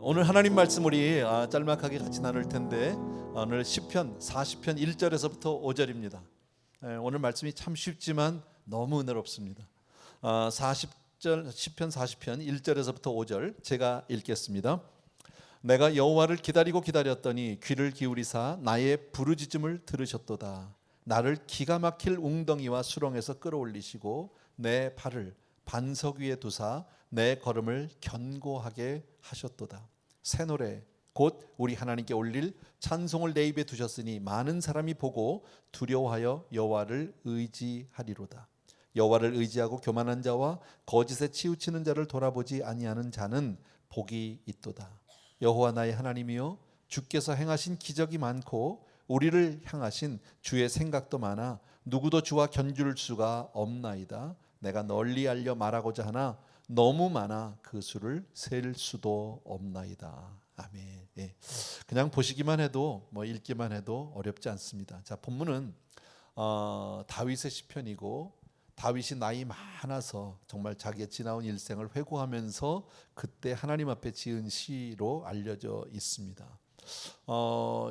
오늘 하나님 말씀 우리 짤막하게 같이 나눌 텐데 오늘 시편 40편 1절에서부터 5절입니다. 오늘 말씀이 참 쉽지만 너무 은혜롭습니다. 40절 시편 40편 1절에서부터 5절 제가 읽겠습니다. 내가 여호와를 기다리고 기다렸더니 귀를 기울이사 나의 부르짖음을 들으셨도다. 나를 기가 막힐 웅덩이와 수렁에서 끌어올리시고 내 발을 반석 위에 두사 내 걸음을 견고하게 하셨도다. 새 노래 곧 우리 하나님께 올릴 찬송을 내 입에 두셨으니 많은 사람이 보고 두려워하여 여호와를 의지하리로다. 여호와를 의지하고 교만한 자와 거짓에 치우치는 자를 돌아보지 아니하는 자는 복이 있도다. 여호와 나의 하나님이여 주께서 행하신 기적이 많고 우리를 향하신 주의 생각도 많아 누구도 주와 견줄 수가 없나이다. 내가 널리 알려 말하고자 하나 너무 많아 그 수를 셀 수도 없나이다. 아멘. 예. 그냥 보시기만 해도 읽기만 해도 어렵지 않습니다. 자, 본문은 다윗의 시편이고 다윗이 나이 많아서 정말 자기의 지나온 일생을 회고하면서 그때 하나님 앞에 지은 시로 알려져 있습니다.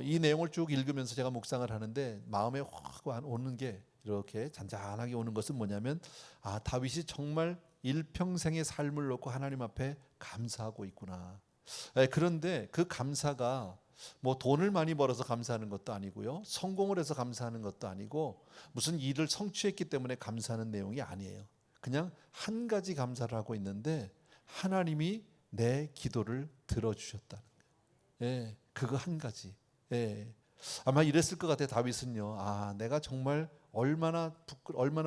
이 내용을 쭉 읽으면서 제가 묵상을 하는데 마음에 확 오는 게 이렇게 잔잔하게 오는 것은 뭐냐면 다윗이 정말 일평생의 삶을 놓고 하나님 앞에 감사하고 있구나. 그런데 그 감사가 돈을 많이 벌어서 감사하는 것도 아니고요, 성공을 해서 감사하는 것도 아니고 무슨 일을 성취했기 때문에 감사하는 내용이 아니에요. 그냥 한 가지 감사를 하고 있는데 하나님이 내 기도를 들어주셨다는 거예요. 그거 한 가지. 아마 이랬을 것 같아요. 다윗은요, 내가 정말 얼마나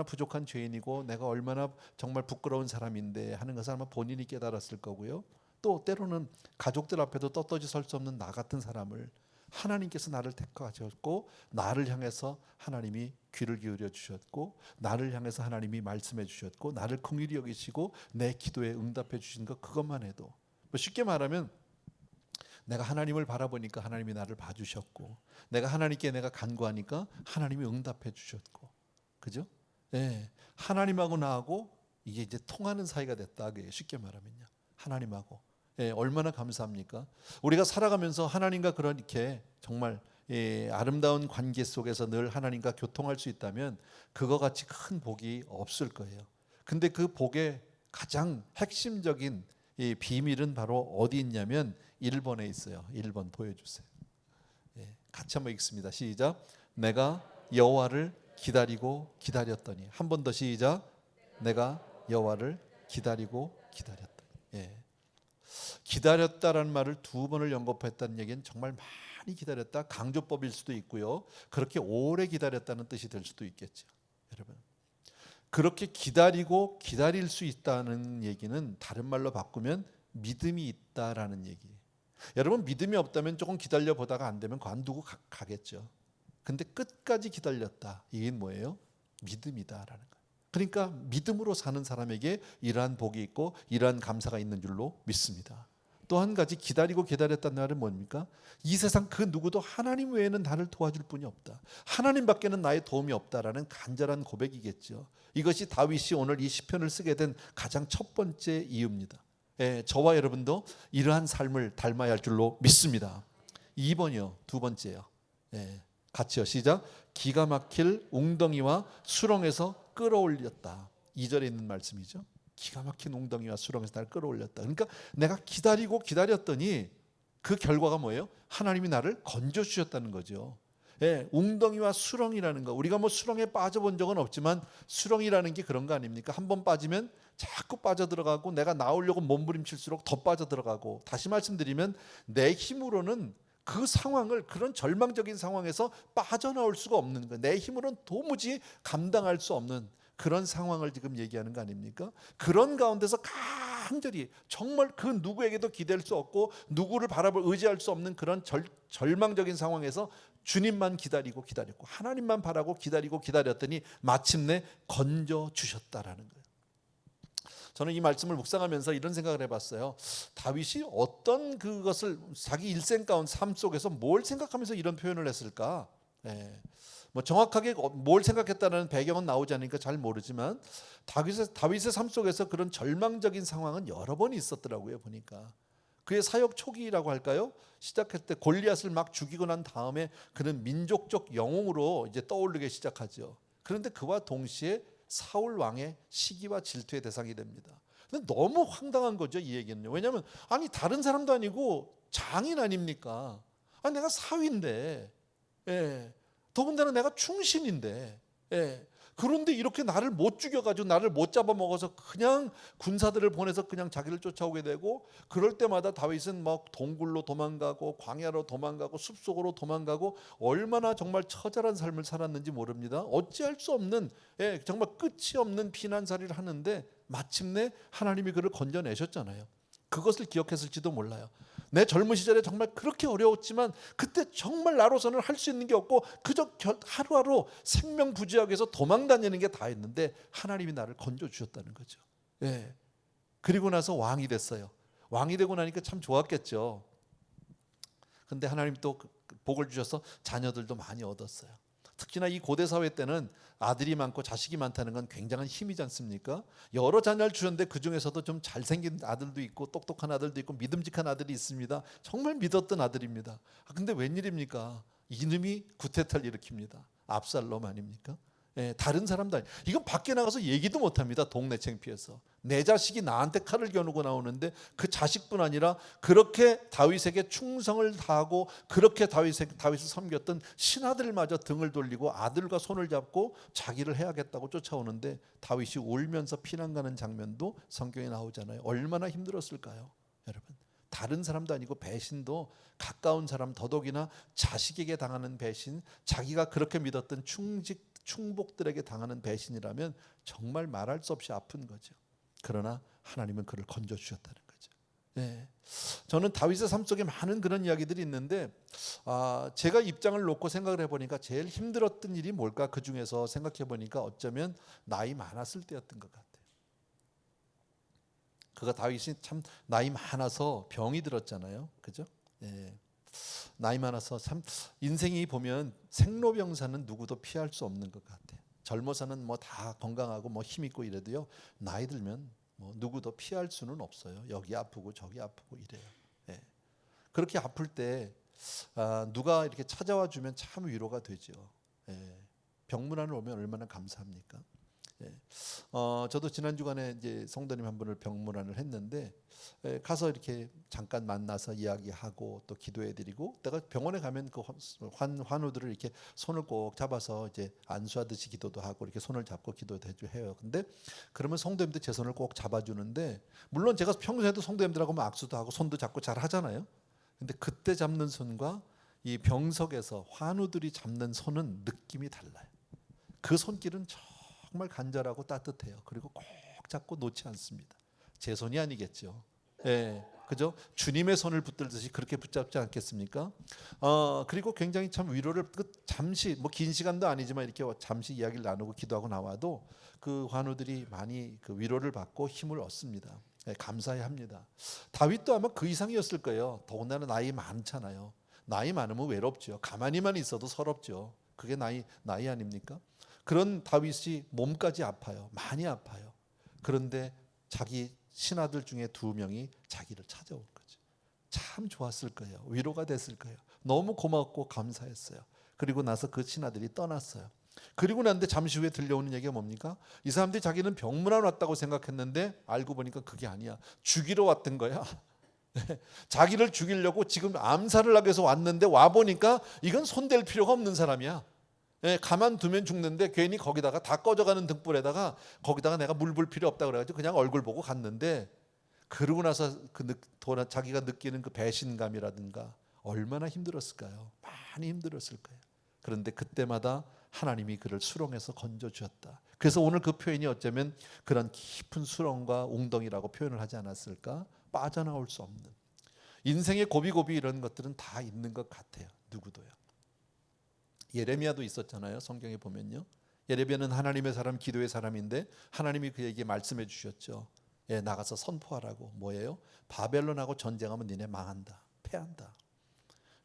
부족한 죄인이고 내가 얼마나 정말 부끄러운 사람인데 하는 것을 아마 본인이 깨달았을 거고요. 또 때로는 가족들 앞에도 떳떳이 설 수 없는 나 같은 사람을 하나님께서 나를 택하셨고 나를 향해서 하나님이 귀를 기울여 주셨고 나를 향해서 하나님이 말씀해 주셨고 나를 긍휼히 여기시고 내 기도에 응답해 주신 것, 그것만 해도 쉽게 말하면 내가 하나님을 바라보니까 하나님이 나를 봐주셨고 내가 하나님께 내가 간구하니까 하나님이 응답해 주셨고, 그죠? 하나님하고 나하고 이게 이제 통하는 사이가 됐다. 쉽게 말하면요, 하나님하고 얼마나 감사합니까? 우리가 살아가면서 하나님과 그렇게 정말 아름다운 관계 속에서 늘 하나님과 교통할 수 있다면 그거 같이 큰 복이 없을 거예요. 근데 그 복의 가장 핵심적인 이 비밀은 바로 어디 있냐면 1번에 있어요. 1번 보여주세요. 같이 한번 읽습니다. 시작. 내가 여호와를 기다리고 기다렸더니. 한 번 더 시작. 내가 여호와를 기다리고 기다렸더니. 기다렸다라는 말을 두 번을 연거푸했다는 얘기는 정말 많이 기다렸다, 강조법일 수도 있고요, 그렇게 오래 기다렸다는 뜻이 될 수도 있겠죠. 여러분, 그렇게 기다리고 기다릴 수 있다는 얘기는 다른 말로 바꾸면 믿음이 있다라는 얘기예요. 여러분, 믿음이 없다면 조금 기다려 보다가 안 되면 관두고 가겠죠. 근데 끝까지 기다렸다, 이게 뭐예요? 믿음이다라는 거예요. 그러니까 믿음으로 사는 사람에게 이러한 복이 있고 이러한 감사가 있는 줄로 믿습니다. 또 한 가지, 기다리고 기다렸다는 말은 뭡니까? 이 세상 그 누구도 하나님 외에는 나를 도와줄 분이 없다, 하나님밖에는 나의 도움이 없다라는 간절한 고백이겠죠. 이것이 다윗이 오늘 이 시편을 쓰게 된 가장 첫 번째 이유입니다. 저와 여러분도 이러한 삶을 닮아야 할 줄로 믿습니다. 2번이요, 두 번째요. 같이요, 시작. 기가 막힐 웅덩이와 수렁에서 끌어올렸다. 2절에 있는 말씀이죠. 기가 막힌 웅덩이와 수렁에서 나를 끌어올렸다. 그러니까 내가 기다리고 기다렸더니 그 결과가 뭐예요? 하나님이 나를 건져주셨다는 거죠. 웅덩이와 수렁이라는 거, 우리가 수렁에 빠져본 적은 없지만 수렁이라는 게 그런 거 아닙니까? 한번 빠지면 자꾸 빠져들어가고 내가 나오려고 몸부림칠수록 더 빠져들어가고, 다시 말씀드리면 내 힘으로는 그 상황을, 그런 절망적인 상황에서 빠져나올 수가 없는 거예요. 내 힘으로는 도무지 감당할 수 없는 그런 상황을 지금 얘기하는 거 아닙니까? 그런 가운데서 간절히 정말 그 누구에게도 기댈 수 없고 누구를 바라볼 의지할 수 없는 그런 절망적인 상황에서 주님만 기다리고 기다렸고 하나님만 바라고 기다리고 기다렸더니 마침내 건져주셨다라는 거예요. 저는 이 말씀을 묵상하면서 이런 생각을 해봤어요. 다윗이 어떤 그것을 자기 일생 가운데 삶 속에서 뭘 생각하면서 이런 표현을 했을까? 정확하게 뭘 생각했다는 배경은 나오지 않으니까 잘 모르지만 다윗의 삶 속에서 그런 절망적인 상황은 여러 번 있었더라고요, 보니까. 그의 사역 초기라고 할까요? 시작할 때 골리앗을 막 죽이고 난 다음에 그는 민족적 영웅으로 이제 떠오르기 시작하죠. 그런데 그와 동시에 사울 왕의 시기와 질투의 대상이 됩니다. 근데 너무 황당한 거죠, 이 얘기는요. 왜냐하면 아니 다른 사람도 아니고 장인 아닙니까? 아니 내가 사위인데, 예. 더군다나 내가 충신인데, 예. 그런데 이렇게 나를 못 죽여가지고 나를 못 잡아먹어서 그냥 군사들을 보내서 그냥 자기를 쫓아오게 되고, 그럴 때마다 다윗은 막 동굴로 도망가고 광야로 도망가고 숲속으로 도망가고 얼마나 정말 처절한 삶을 살았는지 모릅니다. 어찌할 수 없는, 예, 정말 끝이 없는 피난살이를 하는데 마침내 하나님이 그를 건져내셨잖아요. 그것을 기억했을지도 몰라요. 내 젊은 시절에 정말 그렇게 어려웠지만 그때 정말 나로서는 할 수 있는 게 없고 그저 하루하루 생명부지하기 위해서 도망다니는 게 다였는데 하나님이 나를 건져주셨다는 거죠. 예. 그리고 나서 왕이 됐어요. 왕이 되고 나니까 참 좋았겠죠. 근데 하나님 또 복을 주셔서 자녀들도 많이 얻었어요. 특히나 이 고대 사회 때는 아들이 많고 자식이 많다는 건 굉장한 힘이지 않습니까? 여러 자녀를 주셨는데 그 중에서도 좀 잘생긴 아들도 있고 똑똑한 아들도 있고 믿음직한 아들이 있습니다. 정말 믿었던 아들입니다. 근데 웬일입니까? 이놈이 구태타를 일으킵니다. 압살롬 아닙니까? 예, 다른 사람도 아니. 이건 밖에 나가서 얘기도 못합니다. 동네 창피해서. 내 자식이 나한테 칼을 겨누고 나오는데 그 자식뿐 아니라 그렇게 다윗에게 충성을 다하고 그렇게 다윗을 섬겼던 신하들마저 등을 돌리고 아들과 손을 잡고 자기를 해야겠다고 쫓아오는데 다윗이 울면서 피난 가는 장면도 성경에 나오잖아요. 얼마나 힘들었을까요, 여러분? 다른 사람도 아니고 배신도 가까운 사람, 더더욱이나 자식에게 당하는 배신, 자기가 그렇게 믿었던 충복들에게 당하는 배신이라면 정말 말할 수 없이 아픈 거죠. 그러나 하나님은 그를 건져주셨다는 거죠. 네. 저는 다윗의 삶 속에 많은 그런 이야기들이 있는데 제가 입장을 놓고 생각을 해보니까 제일 힘들었던 일이 뭘까? 그 중에서 생각해보니까 어쩌면 나이 많았을 때였던 것 같아요. 그가 다윗이 참 나이 많아서 병이 들었잖아요. 그죠? 네. 나이 많아서 참 인생이 보면 생로병사는 누구도 피할 수 없는 것 같아요. 젊어서는 뭐 다 건강하고 뭐 힘 있고 이래도요, 나이 들면 뭐 누구도 피할 수는 없어요. 여기 아프고 저기 아프고 이래요. 예. 그렇게 아플 때 누가 이렇게 찾아와 주면 참 위로가 되죠. 예. 병문안을 오면 얼마나 감사합니까? 예. 저도 지난 주간에 이제 성도님 한 분을 병문안을 했는데 가서 이렇게 잠깐 만나서 이야기하고 또 기도해드리고, 내가 병원에 가면 그 환우들을 이렇게 손을 꼭 잡아서 이제 안수하듯이 기도도 하고 이렇게 손을 잡고 기도도 해요. 근데 그러면 성도님들 제 손을 꼭 잡아주는데, 물론 제가 평소에도 성도님들하고 뭐 악수도 하고 손도 잡고 잘 하잖아요. 근데 그때 잡는 손과 이 병석에서 환우들이 잡는 손은 느낌이 달라요. 그 손길은 정말 간절하고 따뜻해요. 그리고 꼭 잡고 놓지 않습니다. 제 손이 아니겠죠. 예, 그죠? 주님의 손을 붙들듯이 그렇게 붙잡지 않겠습니까? 그리고 굉장히 참 위로를 잠시 뭐 긴 시간도 아니지만 이렇게 잠시 이야기를 나누고 기도하고 나와도 그 환우들이 많이 그 위로를 받고 힘을 얻습니다. 예, 감사해합니다. 다윗도 아마 그 이상이었을 거예요. 더군다나 나이 많잖아요. 나이 많으면 외롭죠. 가만히만 있어도 서럽죠. 그게 나이 아닙니까? 그런 다윗이 몸까지 아파요. 많이 아파요. 그런데 자기 신하들 중에 2명이 자기를 찾아온 거죠. 참 좋았을 거예요. 위로가 됐을 거예요. 너무 고맙고 감사했어요. 그리고 나서 그 신하들이 떠났어요. 그리고 난데 잠시 후에 들려오는 얘기가 뭡니까? 이 사람들이 자기는 병문안 왔다고 생각했는데 알고 보니까 그게 아니야. 죽이러 왔던 거야. 자기를 죽이려고 지금 암살을 하기 위해서 왔는데 와보니까 이건 손댈 필요가 없는 사람이야. 가만두면 죽는데 괜히 거기다가 다 꺼져가는 등불에다가 거기다가 내가 물 불 필요 없다 그래가지고 그냥 얼굴 보고 갔는데, 그러고 나서 자기가 느끼는 그 배신감이라든가 얼마나 힘들었을까요? 많이 힘들었을 거예요. 그런데 그때마다 하나님이 그를 수렁에서 건져주셨다. 그래서 오늘 그 표현이 어쩌면 그런 깊은 수렁과 웅덩이라고 표현을 하지 않았을까? 빠져나올 수 없는 인생의 고비고비 이런 것들은 다 있는 것 같아요. 누구도요. 예레미야도 있었잖아요. 성경에 보면요. 예레미야는 하나님의 사람, 기도의 사람인데 하나님이 그에게 말씀해 주셨죠. 예, 나가서 선포하라고. 뭐예요? 바벨론하고 전쟁하면 니네 망한다. 패한다.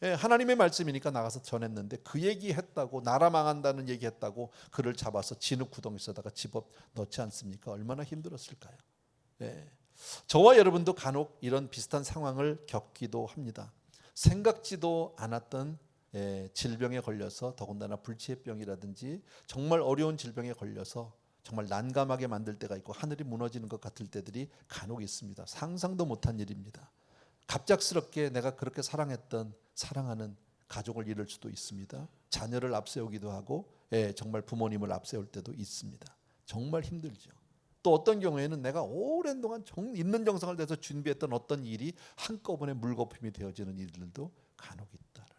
예, 하나님의 말씀이니까 나가서 전했는데 그 얘기했다고, 나라 망한다는 얘기했다고 그를 잡아서 진흙 구덩이 속에다가 집어 넣지 않습니까? 얼마나 힘들었을까요? 예. 저와 여러분도 간혹 이런 비슷한 상황을 겪기도 합니다. 생각지도 않았던 질병에 걸려서, 더군다나 불치병이라든지 정말 어려운 질병에 걸려서 정말 난감하게 만들 때가 있고 하늘이 무너지는 것 같을 때들이 간혹 있습니다. 상상도 못한 일입니다. 갑작스럽게 내가 그렇게 사랑하는 가족을 잃을 수도 있습니다. 자녀를 앞세우기도 하고 정말 부모님을 앞세울 때도 있습니다. 정말 힘들죠. 또 어떤 경우에는 내가 오랜 동안 있는 정성을 다해서 준비했던 어떤 일이 한꺼번에 물거품이 되어지는 일들도 간혹 있다라는.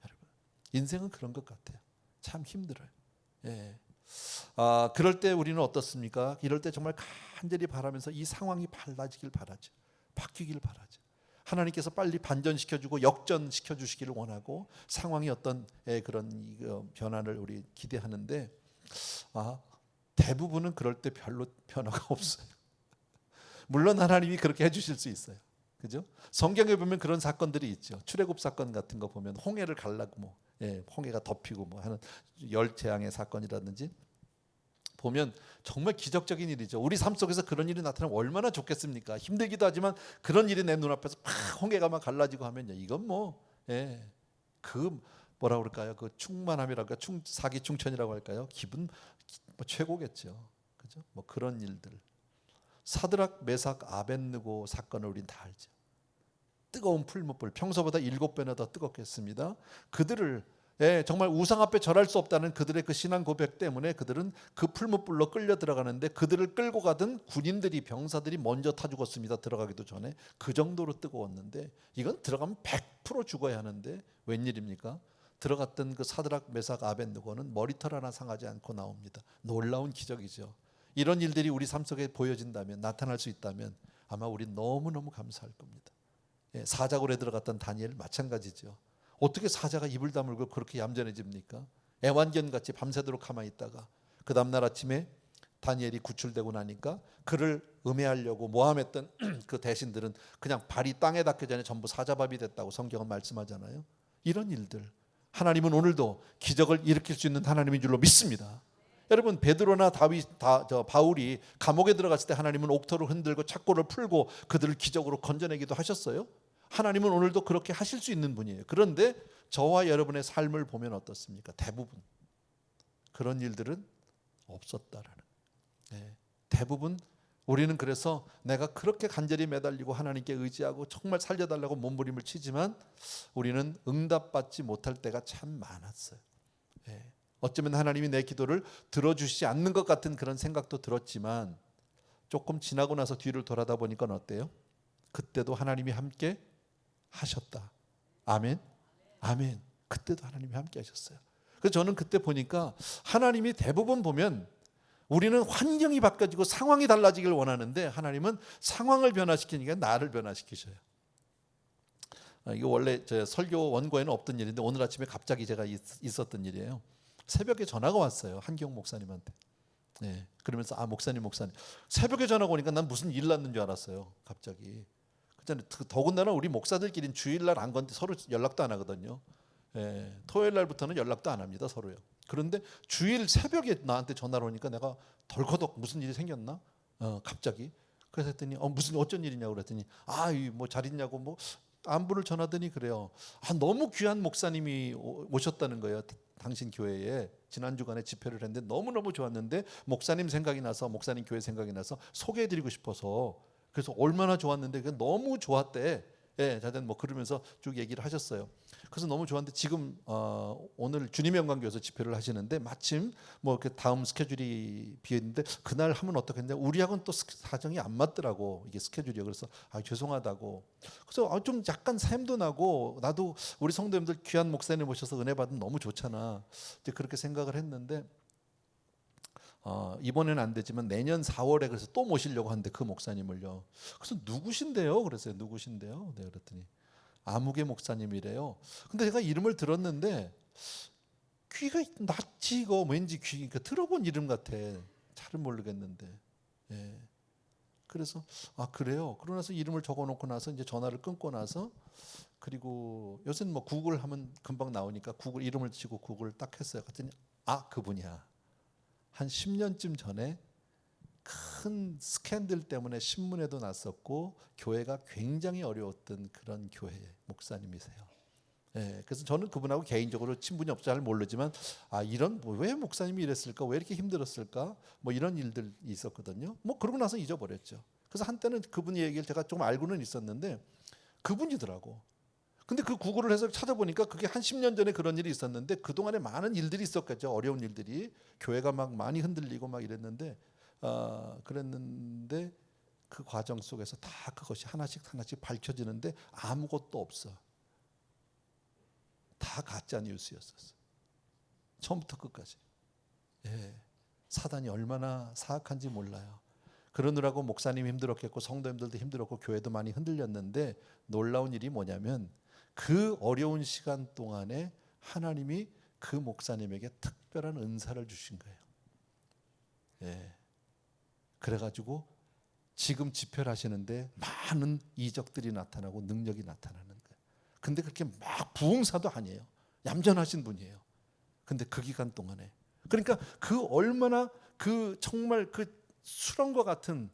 여러분, 인생은 그런 것 같아요. 참 힘들어요. 그럴 때 우리는 어떻습니까? 이럴 때 정말 간절히 바라면서 이 상황이 달라지길 바라죠. 바뀌길 바라죠. 하나님께서 빨리 반전시켜주고 역전시켜주시기를 원하고 상황이 어떤 그런 변화를 우리 기대하는데 대부분은 그럴 때 별로 변화가 없어요. 물론 하나님이 그렇게 해주실 수 있어요. 그죠? 성경에 보면 그런 사건들이 있죠. 출애굽 사건 같은 거 보면 홍해를 갈라고 홍해가 덮이고 하는 열재앙의 사건이라든지 보면 정말 기적적인 일이죠. 우리 삶 속에서 그런 일이 나타나면 얼마나 좋겠습니까? 힘들기도 하지만 그런 일이 내 눈앞에서 막 홍해가 막 갈라지고 하면요, 이건 그 뭐라 그럴까요? 그 충만함이랄까, 사기충천이라고 할까요? 기분 최고겠죠. 그죠? 그런 일들. 사드락, 메삭, 아벳느고 사건을 우린 다 알죠. 뜨거운 풀무불, 평소보다 7배나 더 뜨겁겠습니다. 그들을 정말 우상 앞에 절할 수 없다는 그들의 그 신앙 고백 때문에 그들은 그 풀무불로 끌려 들어가는데, 그들을 끌고 가던 군인들이, 병사들이 먼저 타 죽었습니다. 들어가기도 전에. 그 정도로 뜨거웠는데 이건 들어가면 100% 죽어야 하는데 웬일입니까? 들어갔던 그 사드락, 메삭, 아벳느고는 머리털 하나 상하지 않고 나옵니다. 놀라운 기적이죠. 이런 일들이 우리 삶 속에 보여진다면, 나타날 수 있다면 아마 우린 너무너무 감사할 겁니다. 사자굴에 들어갔던 다니엘 마찬가지죠. 어떻게 사자가 입을 다물고 그렇게 얌전해집니까? 애완견같이 밤새도록 가만히 있다가 그 다음날 아침에 다니엘이 구출되고 나니까 그를 음해하려고 모함했던 그 대신들은 그냥 발이 땅에 닿기 전에 전부 사자밥이 됐다고 성경은 말씀하잖아요. 이런 일들, 하나님은 오늘도 기적을 일으킬 수 있는 하나님인 줄로 믿습니다. 여러분, 베드로나 바울이 감옥에 들어갔을 때 하나님은 옥토를 흔들고 착고를 풀고 그들을 기적으로 건져내기도 하셨어요. 하나님은 오늘도 그렇게 하실 수 있는 분이에요. 그런데 저와 여러분의 삶을 보면 어떻습니까? 대부분 그런 일들은 없었다라는. 대부분 우리는 그래서 내가 그렇게 간절히 매달리고 하나님께 의지하고 정말 살려달라고 몸부림을 치지만 우리는 응답받지 못할 때가 참 많았어요. 어쩌면 하나님이 내 기도를 들어주시지 않는 것 같은 그런 생각도 들었지만 조금 지나고 나서 뒤를 돌아다 보니까 어때요? 그때도 하나님이 함께 하셨다. 아멘. 아멘. 그때도 하나님이 함께 하셨어요. 그래서 저는 그때 보니까 하나님이 대부분 보면 우리는 환경이 바뀌어지고 상황이 달라지길 원하는데 하나님은 상황을 변화시키니까 나를 변화시키셔요. 이거 원래 제 설교 원고에는 없던 일인데 오늘 아침에 갑자기 제가 있었던 일이에요. 새벽에 전화가 왔어요. 한기용 목사님한테. 그러면서 목사님 새벽에 전화가 오니까 난 무슨 일 났는 줄 알았어요. 갑자기. 더군다나 우리 목사들끼리는 주일날 안 건데 서로 연락도 안 하거든요. 토요일날부터는 연락도 안 합니다. 서로요. 그런데 주일 새벽에 나한테 전화가 오니까 내가 덜커덕 무슨 일이 생겼나? 갑자기. 그래서 했더니 무슨 어쩐 일이냐고 그랬더니 뭐 잘 있냐고 뭐 안부를 전하더니 그래요. 너무 귀한 목사님이 오셨다는 거예요. 당신 교회에 지난 주간에 집회를 했는데 너무너무 좋았는데 목사님 생각이 나서, 목사님 교회 생각이 나서 소개해드리고 싶어서, 그래서 얼마나 좋았는데 그게 너무 좋았대. 자든 그러면서 쭉 얘기를 하셨어요. 그래서 너무 좋았는데 지금 오늘 주님의 영광교회에서 집회를 하시는데 마침 그 다음 스케줄이 비었는데 그날 하면 어떻겠냐. 우리하고는 또 사정이 안 맞더라고, 이게 스케줄이요. 그래서 죄송하다고. 그래서 좀 약간 샘도 나고, 나도 우리 성도님들 귀한 목사님 모셔서 은혜 받으면 너무 좋잖아. 이제 그렇게 생각을 했는데 이번에는 안 되지만 내년 4월에 그래서 또 모시려고 하는데 그 목사님을요. 그래서 누구신데요? 그랬어요. 누구신데요? 그랬더니 아무개 목사님이래요. 근데 제가 이름을 들었는데 귀가 낯지고 왠지 들어본 이름 같아. 잘은 모르겠는데. 그래서 그래요. 그러고 나서 이름을 적어놓고 나서 이제 전화를 끊고 나서, 그리고 요새는 구글 하면 금방 나오니까 구글 이름을 치고 구글 딱 했어요. 그랬더니 그분이야. 한 10년쯤 전에 큰 스캔들 때문에 신문에도 났었고 교회가 굉장히 어려웠던 그런 교회 목사님이세요. 예, 그래서 저는 그분하고 개인적으로 친분이 없어 잘 모르지만 이런 왜 목사님이 이랬을까, 왜 이렇게 힘들었을까, 뭐 이런 일들이 있었거든요. 뭐 그러고 나서 잊어버렸죠. 그래서 한때는 그분 얘기를 제가 좀 알고는 있었는데 그분이더라고. 근데 그 구글을 해서 찾아보니까 그게 한 10년 전에 그런 일이 있었는데 그동안에 많은 일들이 있었겠죠. 어려운 일들이, 교회가 막 많이 흔들리고 막 이랬는데 그랬는데 그 과정 속에서 다 그것이 하나씩 밝혀지는데 아무것도 없어. 다 가짜 뉴스였었어. 처음부터 끝까지. 예, 사단이 얼마나 사악한지 몰라요. 그러느라고 목사님 힘들었겠고 성도님들도 힘들었고 교회도 많이 흔들렸는데 놀라운 일이 뭐냐면 그 어려운 시간 동안에 하나님이 그 목사님에게 특별한 은사를 주신 거예요. 예, 그래가지고 지금 집회를 하시는데 많은 이적들이 나타나고 능력이 나타나는 거예요. 근데 그렇게 막 부흥사도 아니에요. 얌전하신 분이에요. 근데 그 기간 동안에 그러니까 그 얼마나 그 정말 그 수렁과 같은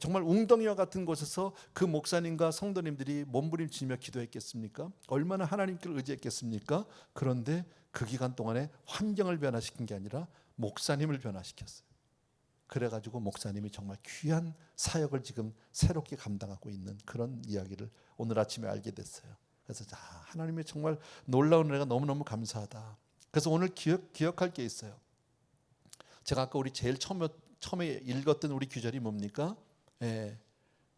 정말 웅덩이와 같은 곳에서 그 목사님과 성도님들이 몸부림치며 기도했겠습니까? 얼마나 하나님께 의지했겠습니까? 그런데 그 기간 동안에 환경을 변화시킨 게 아니라 목사님을 변화시켰어요. 그래가지고 목사님이 정말 귀한 사역을 지금 새롭게 감당하고 있는 그런 이야기를 오늘 아침에 알게 됐어요. 그래서 하나님의 정말 놀라운 은혜가 너무너무 감사하다. 그래서 오늘 기억할 게 있어요. 제가 아까 우리 제일 처음에 읽었던 우리 규절이 뭡니까?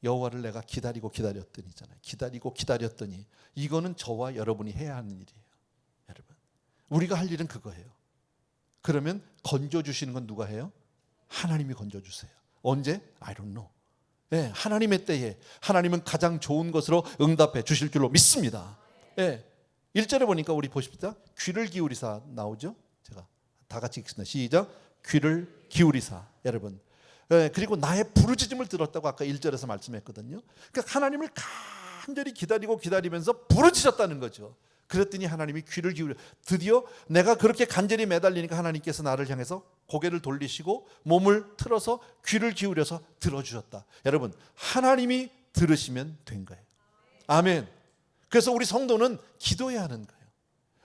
여호와를 내가 기다리고 기다렸더니잖아요. 기다리고 기다렸더니 이거는 저와 여러분이 해야 하는 일이에요. 여러분, 우리가 할 일은 그거예요. 그러면 건져주시는 건 누가 해요? 하나님이 건져주세요. 언제? I don't know. 하나님의 때에 하나님은 가장 좋은 것으로 응답해 주실 줄로 믿습니다. 1절에 보니까 우리 보십시다. 귀를 기울이사 나오죠. 제가 다 같이 읽습니다. 시작. 귀를 기울이사. 여러분, 그리고 나의 부르짖음을 들었다고 아까 1절에서 말씀했거든요. 그러니까 하나님을 간절히 기다리면서 부르짖었다는 거죠. 그랬더니 하나님이 귀를 기울여 드디어 내가 그렇게 간절히 매달리니까 하나님께서 나를 향해서 고개를 돌리시고 몸을 틀어서 귀를 기울여서 들어주셨다. 여러분, 하나님이 들으시면 된 거예요. 아멘. 그래서 우리 성도는 기도해야 하는 거예요.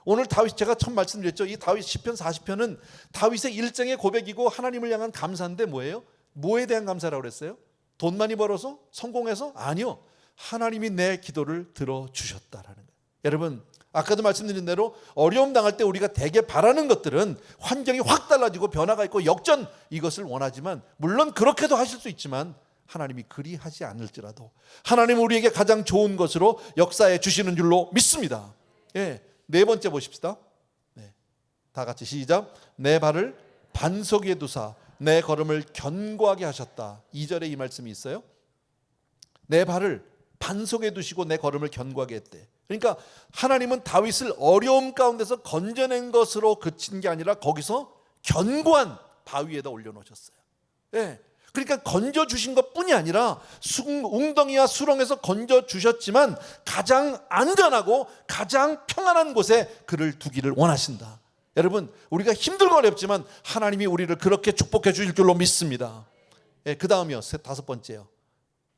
오늘 다윗, 제가 처음 말씀드렸죠. 이 다윗 시편 40편은 다윗의 일생의 고백이고 하나님을 향한 감사인데 뭐예요? 뭐에 대한 감사라고 그랬어요? 돈 많이 벌어서? 성공해서? 아니요. 하나님이 내 기도를 들어주셨다라는 거예요. 여러분, 아까도 말씀드린 대로 어려움 당할 때 우리가 되게 바라는 것들은 환경이 확 달라지고 변화가 있고 역전, 이것을 원하지만 물론 그렇게도 하실 수 있지만 하나님이 그리하지 않을지라도 하나님은 우리에게 가장 좋은 것으로 역사해 주시는 줄로 믿습니다. 네 번째 보십시다. 다 같이 시작. 내 발을 반석 위에 두사 내 걸음을 견고하게 하셨다. 2절에 이 말씀이 있어요. 내 발을 반석에 두시고 내 걸음을 견고하게 했대. 그러니까 하나님은 다윗을 어려움 가운데서 건져낸 것으로 그친 게 아니라 거기서 견고한 바위에다 올려놓으셨어요. 그러니까 건져주신 것뿐이 아니라 웅덩이와 수렁에서 건져주셨지만 가장 안전하고 가장 평안한 곳에 그를 두기를 원하신다. 여러분, 우리가 힘들고 어렵지만 하나님이 우리를 그렇게 축복해 주실 줄로 믿습니다. 그 다음이요, 다섯 번째요.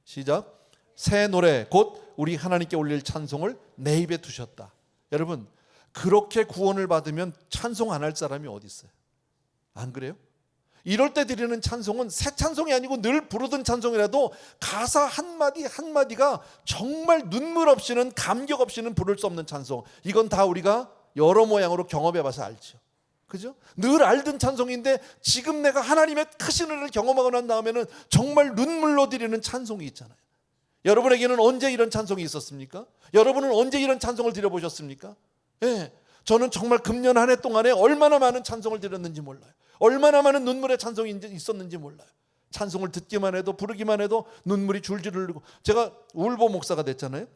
시작. 새 노래 곧 우리 하나님께 올릴 찬송을 내 입에 두셨다. 여러분, 그렇게 구원을 받으면 찬송 안 할 사람이 어디 있어요? 안 그래요? 이럴 때 드리는 찬송은 새 찬송이 아니고 늘 부르던 찬송이라도 가사 한마디 한마디가 정말 눈물 없이는, 감격 없이는 부를 수 없는 찬송. 이건 다 우리가 여러 모양으로 경험해 봐서 알죠. 그죠? 늘 알던 찬송인데 지금 내가 하나님의 크신 은혜를 경험하고 난 다음에는 정말 눈물로 드리는 찬송이 있잖아요. 여러분에게는 언제 이런 찬송이 있었습니까? 여러분은 언제 이런 찬송을 드려보셨습니까? 저는 정말 금년 한 해 동안에 얼마나 많은 찬송을 드렸는지 몰라요. 얼마나 많은 눈물의 찬송이 있었는지 몰라요. 찬송을 듣기만 해도, 부르기만 해도 눈물이 줄줄 흐르고. 제가 울보 목사가 됐잖아요.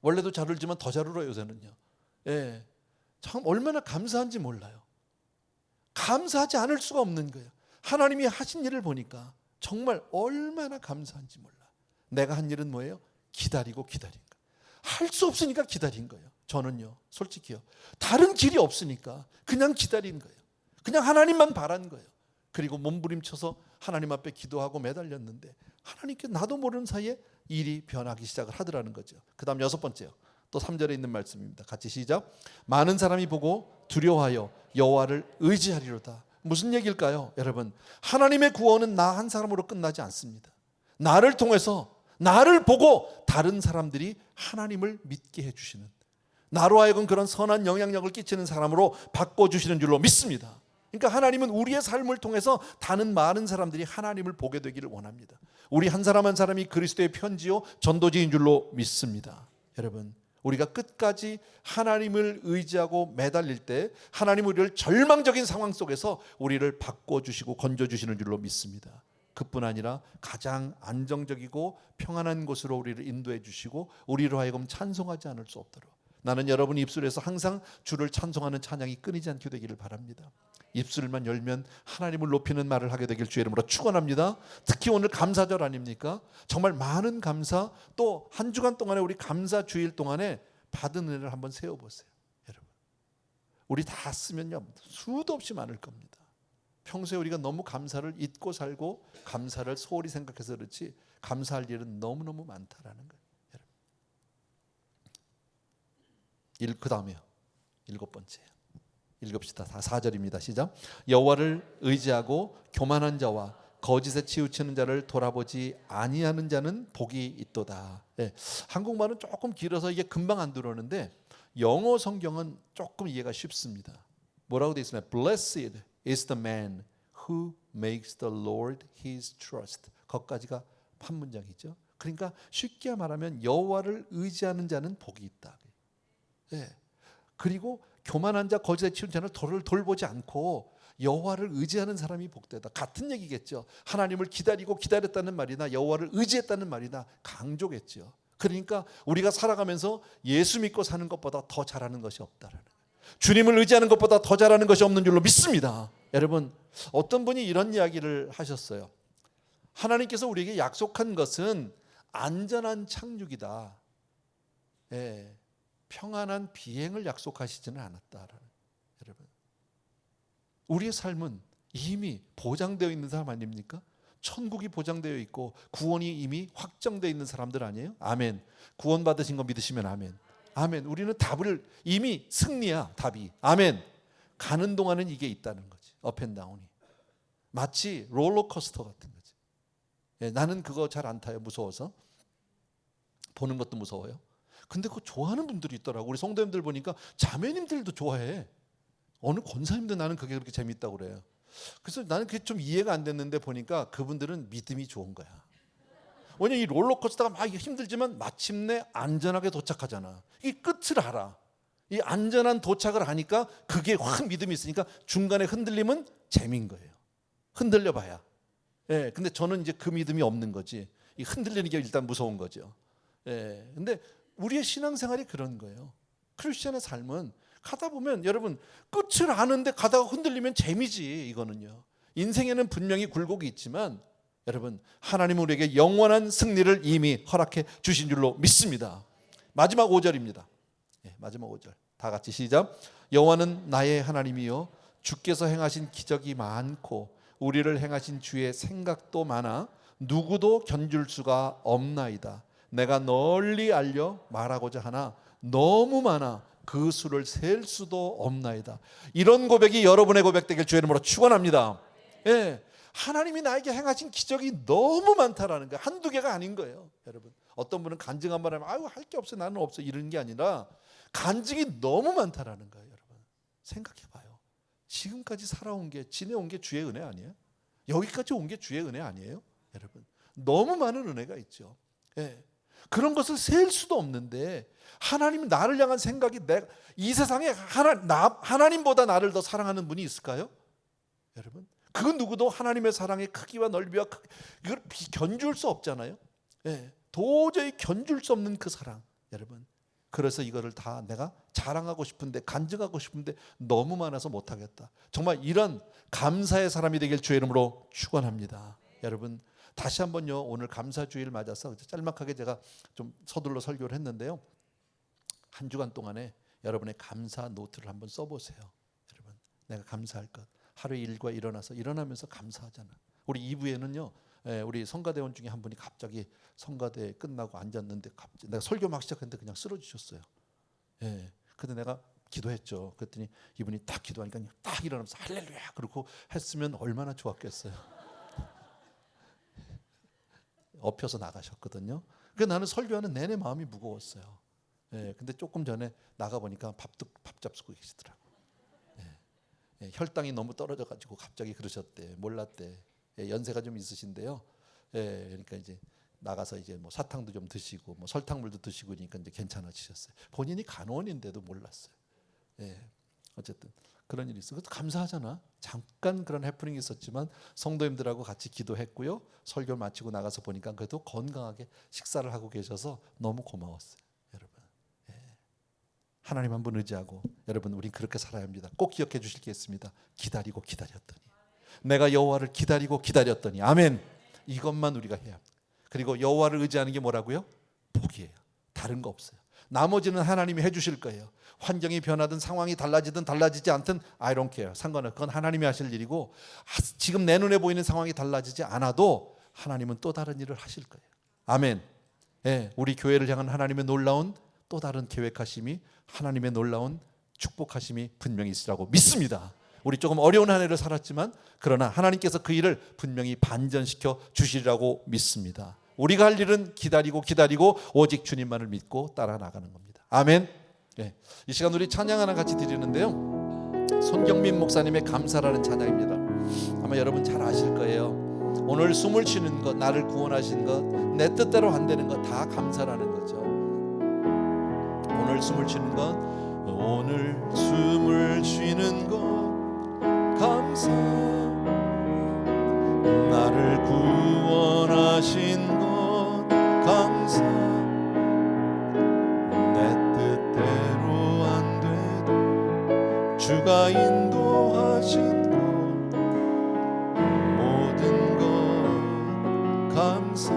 원래도 잘 울지만 더 잘 울어요, 요새는요. 참 얼마나 감사한지 몰라요. 감사하지 않을 수가 없는 거예요. 하나님이 하신 일을 보니까 정말 얼마나 감사한지 몰라. 내가 한 일은 뭐예요? 기다리고 기다린 거. 할 수 없으니까 기다린 거예요. 저는요, 솔직히요, 다른 길이 없으니까 그냥 기다린 거예요. 그냥 하나님만 바란 거예요. 그리고 몸부림쳐서 하나님 앞에 기도하고 매달렸는데 하나님께 나도 모르는 사이에 일이 변하기 시작을 하더라는 거죠. 그 다음 6번째요. 또 3절에 있는 말씀입니다. 같이 시작. 많은 사람이 보고 두려워하여 여호와를 의지하리로다. 무슨 얘기일까요? 여러분, 하나님의 구원은 나 한 사람으로 끝나지 않습니다. 나를 통해서, 나를 보고 다른 사람들이 하나님을 믿게 해주시는, 나로 하여금 그런 선한 영향력을 끼치는 사람으로 바꿔주시는 줄로 믿습니다. 그러니까 하나님은 우리의 삶을 통해서 다른 많은 사람들이 하나님을 보게 되기를 원합니다. 우리 한 사람 한 사람이 그리스도의 편지요 전도지인 줄로 믿습니다. 여러분, 우리가 끝까지 하나님을 의지하고 매달릴 때 하나님 우리를 절망적인 상황 속에서 우리를 바꿔주시고 건져주시는 줄로 믿습니다. 그뿐 아니라 가장 안정적이고 평안한 곳으로 우리를 인도해 주시고 우리로 하여금 찬송하지 않을 수 없도록, 나는 여러분 입술에서 항상 주를 찬송하는 찬양이 끊이지 않게 되기를 바랍니다. 입술만 열면 하나님을 높이는 말을 하게 되길 주의 이름으로 축원합니다. 특히 오늘 감사절 아닙니까? 정말 많은 감사, 또 한 주간 동안에 우리 감사 주일 동안에 받은 은혜를 한번 세워보세요. 여러분, 우리 다 쓰면요 수도 없이 많을 겁니다. 평소에 우리가 너무 감사를 잊고 살고 감사를 소홀히 생각해서 그렇지 감사할 일은 너무너무 많다라는 거예요. 여러분, 그 다음에요 7번째요. 읽읍시다. 다 4절입니다. 시작. 여호와를 의지하고 교만한 자와 거짓에 치우치는 자를 돌아보지 아니하는 자는 복이 있도다. 네, 한국말은 조금 길어서 이게 금방 안 들어오는데 영어 성경은 조금 이해가 쉽습니다. 뭐라고 되어 있습니까? Blessed is the man who makes the Lord his trust. 거기까지가 한 문장이죠. 그러니까 쉽게 말하면 여호와를 의지하는 자는 복이 있다. 네. 그리고 교만한 자, 거짓에 치우친 자는 돌보지 않고 여호와를 의지하는 사람이 복되다. 같은 얘기겠죠. 하나님을 기다리고 기다렸다는 말이나 여호와를 의지했다는 말이나 강조겠죠. 그러니까 우리가 살아가면서 예수 믿고 사는 것보다 더 잘하는 것이 없다라는 거예요. 주님을 의지하는 것보다 더 잘하는 것이 없는 줄로 믿습니다. 여러분, 어떤 분이 이런 이야기를 하셨어요. 하나님께서 우리에게 약속한 것은 안전한 착륙이다. 예. 평안한 비행을 약속하시지는 않았다라는. 여러분, 우리의 삶은 이미 보장되어 있는 사람 아닙니까? 천국이 보장되어 있고 구원이 이미 확정되어 있는 사람들 아니에요? 아멘. 구원 받으신 거 믿으시면 아멘. 아멘. 우리는 답을 이미 승리야. 답이. 아멘. 가는 동안은 이게 있다는 거지. 업앤다운이 마치 롤러코스터 같은 거지. 예, 나는 그거 잘 안 타요. 무서워서. 보는 것도 무서워요. 근데 그거 좋아하는 분들이 있더라고. 우리 성도님들 보니까 자매님들도 좋아해. 어느 권사님도 나는 그게 그렇게 재밌다고 그래요. 그래서 나는 그게 좀 이해가 안 됐는데 보니까 그분들은 믿음이 좋은 거야. 왜냐면 이 롤러코스터가 막 힘들지만 마침내 안전하게 도착하잖아. 이 끝을 알아. 이 안전한 도착을 하니까 그게 확 믿음이 있으니까 중간에 흔들리면 재미인 거예요. 흔들려 봐야. 예, 근데 저는 이제 그 믿음이 없는 거지. 이 흔들리는 게 일단 무서운 거죠. 예, 근데 우리의 신앙생활이 그런 거예요. 크리스천의 삶은 가다 보면 여러분 끝을 아는데 가다가 흔들리면 재미지. 이거는요. 인생에는 분명히 굴곡이 있지만 여러분 하나님은 우리에게 영원한 승리를 이미 허락해 주신 줄로 믿습니다. 마지막 5절입니다. 예, 마지막 5절 다 같이 시작. 여호와는 나의 하나님이요 주께서 행하신 기적이 많고 우리를 행하신 주의 생각도 많아 누구도 견줄 수가 없나이다. 내가 널리 알려 말하고자 하나 너무 많아 그 수를 셀 수도 없나이다. 이런 고백이 여러분의 고백되길 주의 이름으로 축원합니다. 예, 하나님이 나에게 행하신 기적이 너무 많다라는 거예요. 한두 개가 아닌 거예요. 여러분, 어떤 분은 간증 한번 하면 아유 할 게 없어 나는 없어 이런 게 아니라 간증이 너무 많다라는 거예요. 여러분 생각해봐요. 지금까지 살아온 게 지내온 게 주의 은혜 아니에요? 여기까지 온 게 주의 은혜 아니에요? 여러분 너무 많은 은혜가 있죠. 예. 그런 것을 셀 수도 없는데 하나님 나를 향한 생각이 이 세상에 하나님보다 나를 더 사랑하는 분이 있을까요? 여러분 그 누구도 하나님의 사랑의 크기와 넓이와 이걸 견줄 수 없잖아요. 예, 도저히 견줄 수 없는 그 사랑. 여러분 그래서 이거를 다 내가 자랑하고 싶은데 간증하고 싶은데 너무 많아서 못하겠다. 정말 이런 감사의 사람이 되길 주의 이름으로 축원합니다. 여러분 다시 한번요 오늘 감사주의를 맞아서 짤막하게 제가 좀 서둘러 설교를 했는데요. 한 주간 동안에 여러분의 감사 노트를 한번 써보세요. 여러분 내가 감사할 것 하루의 일과 일어나면서 감사하잖아. 우리 2부에는요 우리 성가대원 중에 한 분이 갑자기 성가대 끝나고 앉았는데 갑자기 내가 설교 막 시작했는데 그냥 쓰러지셨어요. 근데 내가 기도했죠. 그랬더니 이분이 딱 기도하니까 딱 일어나면서 할렐루야 그러고 했으면 얼마나 좋았겠어요. 엎혀서 나가셨거든요. 그래서 나는 설교하는 내내 마음이 무거웠어요. 근데 조금 전에 나가보니까 밥 잡수고 계시더라고. 혈당이 너무 떨어져가지고 갑자기 그러셨대. 몰랐대. 연세가 좀 있으신데요. 그러니까 이제 나가서 이제 뭐 사탕도 좀 드시고 뭐 설탕물도 드시고 그러니까 이제 괜찮아지셨어요. 본인이 간호원인데도 몰랐어요. 어쨌든 그런 일이 있어. 그것도 감사하잖아. 잠깐 그런 해프닝이 있었지만 성도님들하고 같이 기도했고요. 설교 마치고 나가서 보니까 그래도 건강하게 식사를 하고 계셔서 너무 고마웠어요. 여러분, 하나님 한 분 의지하고 여러분 우린 그렇게 살아야 합니다. 꼭 기억해 주실 게 있습니다. 기다리고 기다렸더니 내가 여호와를 기다리고 기다렸더니 아멘. 이것만 우리가 해야 합니다. 그리고 여호와를 의지하는 게 뭐라고요? 복이에요. 다른 거 없어요. 나머지는 하나님이 해주실 거예요. 환경이 변하든 상황이 달라지든 달라지지 않든 I don't care. 상관없어요. 그건 하나님이 하실 일이고 지금 내 눈에 보이는 상황이 달라지지 않아도 하나님은 또 다른 일을 하실 거예요. 아멘. 우리 교회를 향한 하나님의 놀라운 또 다른 계획하심이 하나님의 놀라운 축복하심이 분명히 있으라고 믿습니다. 우리 조금 어려운 한 해를 살았지만 그러나 하나님께서 그 일을 분명히 반전시켜 주시리라고 믿습니다. 우리가 할 일은 기다리고 오직 주님만을 믿고 따라 나가는 겁니다. 아멘. 이 시간 우리 찬양 하나 같이 드리는데요. 손경민 목사님의 감사라는 찬양입니다. 아마 여러분 잘 아실 거예요. 오늘 숨을 쉬는 것, 나를 구원하신 것, 내 뜻대로 안 되는 것 다 감사라는 거죠. 오늘 숨을 쉬는 것, 오늘 숨을 쉬는 것 감사, 나를 구원하신 것 감사, 내 뜻대로 안 돼도 주가 인도하신 것 모든 것 감사,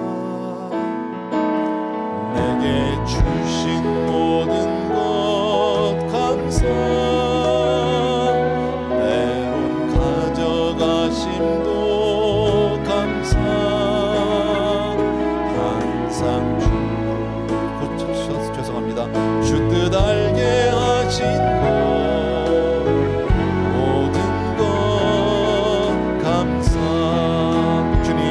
내게 주신 모든 것 감사, 심도 감사, 항상 죄송합니다. 주 뜻 알게 하신 것 모든 것 감사, 주님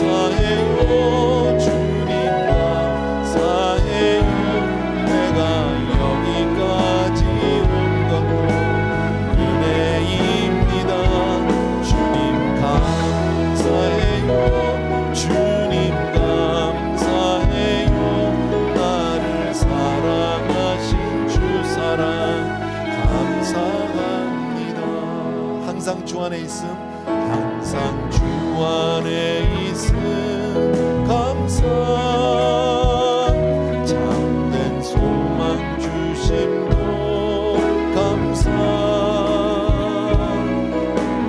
감사해요. 주님 감사해요. 내가 여기까지 온 것도 주님 감사해요. 나를 사랑하신 주 사랑 감사합니다. 항상 주 안에 있음, 항상 주 안에 있음 감사, 참된 소망 주심도 감사,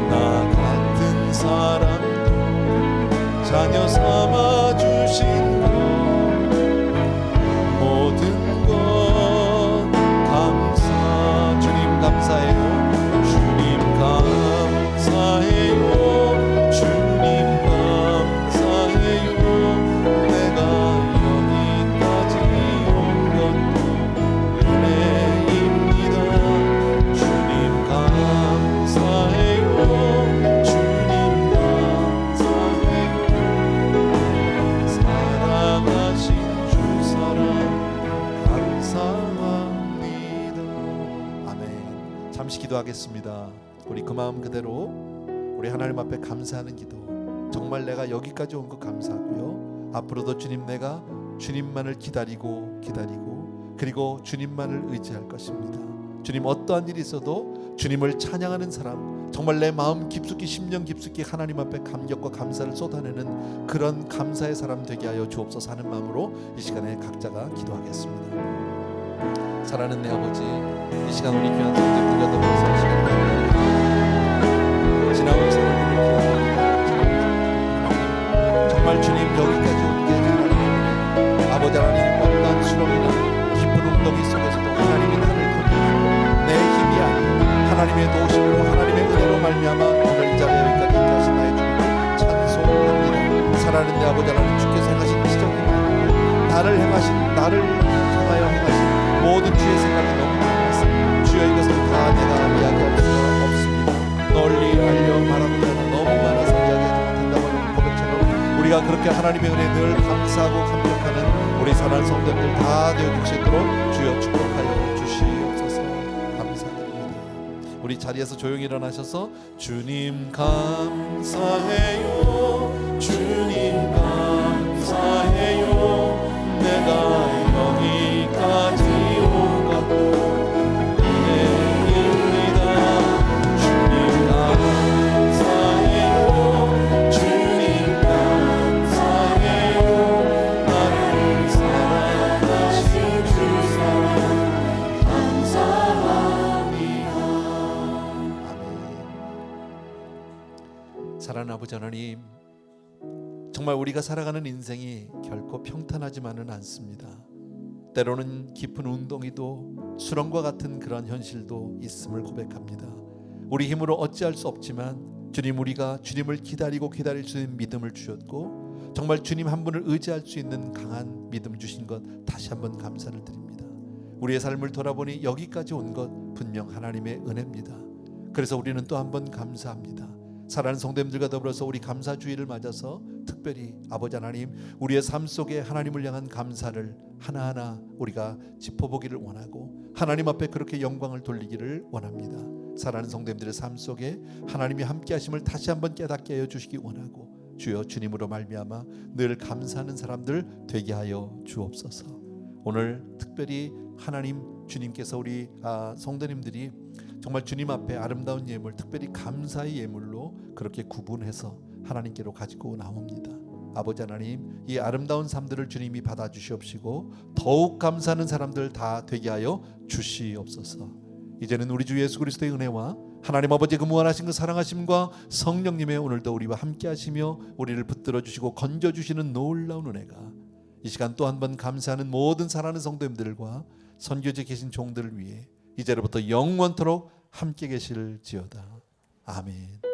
나 같은 사람도 자녀 삼아 주신 것 모든 것 감사, 주님 감사해요. 주님 감사해요. 주님 감사해요. 내가 여기까지 온 것도 은혜입니다. 주님 감사해요. 주님 감사해요. 사랑하신 주 사랑 감사합니다. 아멘. 잠시 기도하겠습니다. 우리 그 마음 그대로 우리 하나님 앞에 감사하는 기도, 정말 내가 여기까지 온 것 감사하고요. 앞으로도 주님, 내가 주님만을 기다리고 그리고 주님만을 의지할 것입니다. 주님, 어떠한 일이 있어도 주님을 찬양하는 사람, 정말 내 마음 깊숙이 심령 깊숙이 하나님 앞에 감격과 감사를 쏟아내는 그런 감사의 사람 되게 하여 주옵소서 하는 마음으로 이 시간에 각자가 기도하겠습니다. 사랑하는 내 아버지, 이 시간 우리 귀한 성도들과 더불어서 이 시간을 지나온 세월을 기억하고 정말 주님 여기까지 오게 해주시는 아버지 하나님, 어떠한 수렁이나 깊은 웅덩이 속에서도 하나님이 나를 건져주시고 내 힘이 아닌 하나님 행하신 나를 향하여 행하신 모든 주의 생각이 너무 많았습니다. 주여 이것을 다 내가 이야기할 수가 없습니다. 널리 알려 말하고자 하는 너무 많아서 이야기하지 못한다고 고백처럼 우리가 그렇게 하나님의 은혜에 늘 감사하고 감격하는 우리 사랑하는 성도들 다 되어질 수 있도록 주여 축복하여 주시옵소서. 감사드립니다. 우리 자리에서 조용히 일어나셔서 주님 감사해요, 주님 감사해요, 내가 여기까지 오고 은혜입니다. 주님 감사해요, 주님 감사해요, 나를 사랑하신 주 사랑 감사합니다. 아멘. 사랑하는 아버지 하나님, 정말 우리가 살아가는 인생이 결코 평탄하지만은 않습니다. 때로는 깊은 운동이도 수렁과 같은 그런 현실도 있음을 고백합니다. 우리 힘으로 어찌할 수 없지만 주님, 우리가 주님을 기다리고 기다릴 수 있는 믿음을 주셨고 정말 주님 한 분을 의지할 수 있는 강한 믿음 주신 것 다시 한번 감사를 드립니다. 우리의 삶을 돌아보니 여기까지 온 것 분명 하나님의 은혜입니다. 그래서 우리는 또 한 번 감사합니다. 사랑하는 성도님들과 더불어서 우리 감사주의를 맞아서 특별히 아버지 하나님, 우리의 삶 속에 하나님을 향한 감사를 하나하나 우리가 짚어보기를 원하고 하나님 앞에 그렇게 영광을 돌리기를 원합니다. 사랑하는 성도님들의 삶 속에 하나님이 함께 하심을 다시 한번 깨닫게 하여 주시기 원하고 주여 주님으로 말미암아 늘 감사하는 사람들 되게 하여 주옵소서. 오늘 특별히 하나님 주님께서 우리 성도님들이 정말 주님 앞에 아름다운 예물, 특별히 감사의 예물로 그렇게 구분해서 하나님께로 가지고 나옵니다. 아버지 하나님, 이 아름다운 삶들을 주님이 받아주시옵시고 더욱 감사하는 사람들 다 되게 하여 주시옵소서. 이제는 우리 주 예수 그리스도의 은혜와 하나님 아버지 그 무한하신 그 사랑하심과 성령님의 오늘도 우리와 함께 하시며 우리를 붙들어 주시고 건져 주시는 놀라운 은혜가 이 시간 또 한 번 감사하는 모든 사랑하는 성도님들과 선교지에 계신 종들을 위해 이제로부터 영원토록 함께 계실지어다. 아멘.